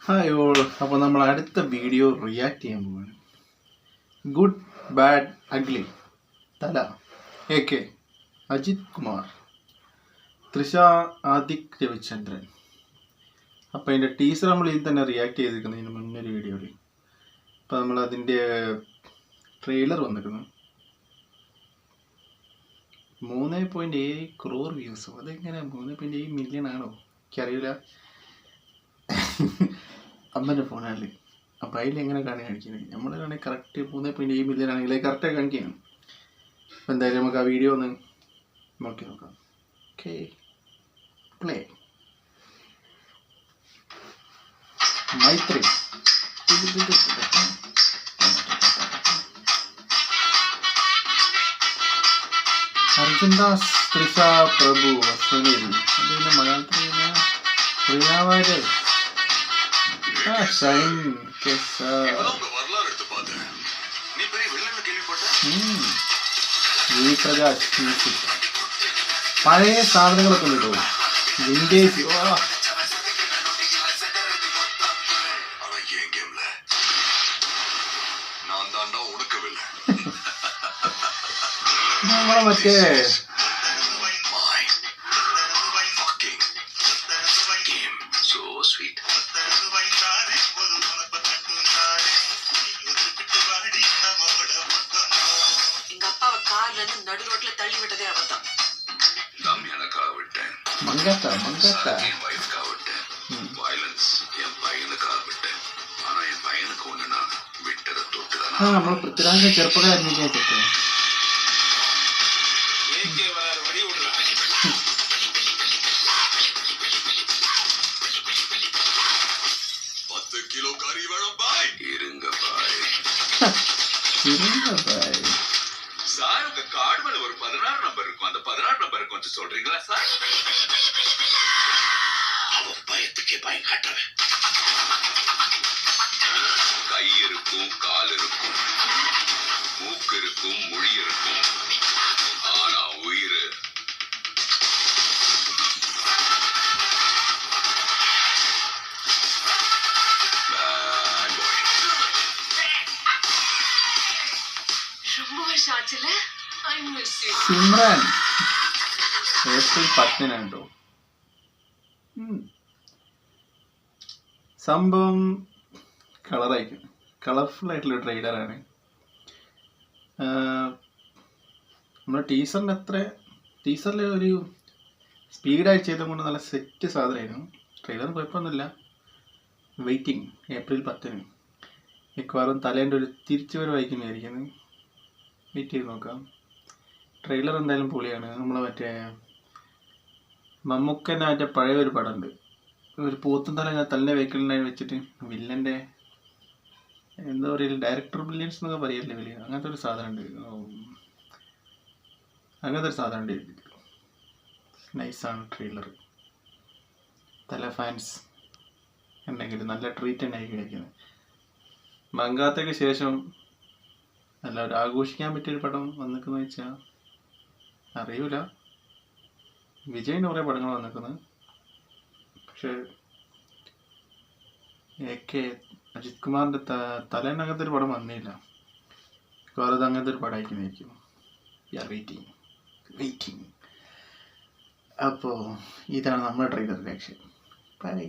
Hi all. അപ്പോൾ നമ്മൾ അടുത്ത വീഡിയോ റിയാക്ട് ചെയ്യാൻ പോവുകയാണ്. ഗുഡ് ബാഡ് അഗ്ലി തല AK അജിത് കുമാർ, തൃഷ ആദിക് രവിചന്ദ്രൻ. അപ്പോൾ അതിൻ്റെ ടീസർ നമ്മൾ ഇതിൽ തന്നെ റിയാക്ട് ചെയ്തിരിക്കുന്നതിന് മുന്നൊരു വീഡിയോയിൽ. അപ്പോൾ നമ്മൾ അതിൻ്റെ ട്രെയിലർ വന്നിരിക്കുന്നു. 3.7 crore വ്യൂസ്. അതെങ്ങനെ 3.7 മില്യൺ ആണോ എനിക്കറിയില്ല. അമ്മൻ്റെ ഫോണാണല്ലേ. അപ്പോൾ അതിലെങ്ങനെ കാണിക്കുന്നത്? നമ്മളാണെങ്കിൽ കറക്റ്റ് 3.7 മില്യൺ ആണെങ്കിൽ കറക്റ്റായി കാണിക്കണം. അപ്പോൾ എന്തായാലും നമുക്ക് ആ വീഡിയോ ഒന്ന് നോക്കി നോക്കാം. Okay, play. മൈത്രി അർജുൻ ദാസ്, തൃഷ, പ്രഭു, സുനിൽ. അതിൻ്റെ മലയാളത്തിൽ പ്രിയാവാര്, ഷൈൻ, പ്രകാശ്. മ്യൂസിക് പഴയ സാധനങ്ങളൊക്കെ കിട്ടും. വിൻറ്റേജ്. നമ്മളെ മറ്റേ நடு ரோட்ல தள்ளி விட்டதே அபத்தம். எனக்காக விட்டேன். വയലൻസ് എൻ പയ്യനുക്കാக വിട്ടேன். ஆனா என் பையனுக்கு ஒண்ணு நான் விட்டதை தொட்டுதான். നമ്മൾ പൃഥ്വിരാജിന്റെ ചെറുപ്പക്കാരൻ കേട്ടോ. ஏகே வராரு, வடி விடுறா. 10 கிலோ கறி வேணும் பாய். இருங்க பாய். சார், உங்க கார்டு மேல ஒரு 16 நம்பர் இருக்கும். அந்த 16 நம்பரை கொஞ்சம் சொல்றீங்களா சார்? அவன் பயத்துக்கே பயம் காட்டுறவன். கை இருக்கும், கால் இருக்கும், மூக்கு இருக்கும், மொழி இருக்கும், ஆனா உயிர் സിമ്രൻ April 10 സംഭവം കളറായിരിക്കും. കളർഫുൾ ആയിട്ടുള്ള ട്രെയിലറാണ്. നമ്മൾ ടീസറിൽ ഒരു സ്പീഡായി ചെയ്തത് കൊണ്ട് നല്ല സെറ്റ് സാധനമായിരുന്നു. ട്രെയിലർ കുഴപ്പമൊന്നുമില്ല. Waiting April 10. മിക്കവാറും തലേൻ്റെ ഒരു തിരിച്ചുവരവായിരിക്കുന്നതായിരിക്കുന്നത്. വെയിറ്റ് ചെയ്ത് നോക്കാം. ട്രെയിലർ എന്തായാലും പൊളിയാണ്. നമ്മൾ മറ്റേ മമ്മൂക്കൻ്റെ മറ്റേ പഴയ ഒരു പടമുണ്ട്, ഒരു പോത്തും തല തലിൻ്റെ വെഹിക്കിളിനായി വെച്ചിട്ട് വില്ലൻ്റെ എന്താ പറയുക, ഡയറക്ടർ ബ്രില്യൻസ് എന്നൊക്കെ പറയല്ലേ വലിയ, അങ്ങനത്തെ ഒരു സാധനമുണ്ട്. നൈസാണ് ട്രെയിലർ. തല ഫാൻസ് ഉണ്ടെങ്കിൽ നല്ല ട്രീറ്റ് തന്നെ ആയിരിക്കും കഴിക്കുന്നത്. മങ്കാത്തയ്ക്ക് ശേഷം എല്ലാവരും ആഘോഷിക്കാൻ പറ്റിയൊരു പടം വന്നിക്കുന്ന വെച്ചാൽ അറിയൂല. വിജയിൻ്റെ കുറേ പടങ്ങൾ വന്നിക്കുന്നത്, പക്ഷേ AK അജിത് കുമാറിൻ്റെ തലേന്ന് അങ്ങനത്തെ ഒരു പടം വന്നില്ല. വേറെ അങ്ങനത്തെ ഒരു പടമായിരിക്കുന്നതായിരിക്കും. വെയിറ്റിംഗ്. അപ്പോൾ ഇതാണ് നമ്മുടെ ട്രെയിലർ റിയാക്ഷൻ. ബൈ.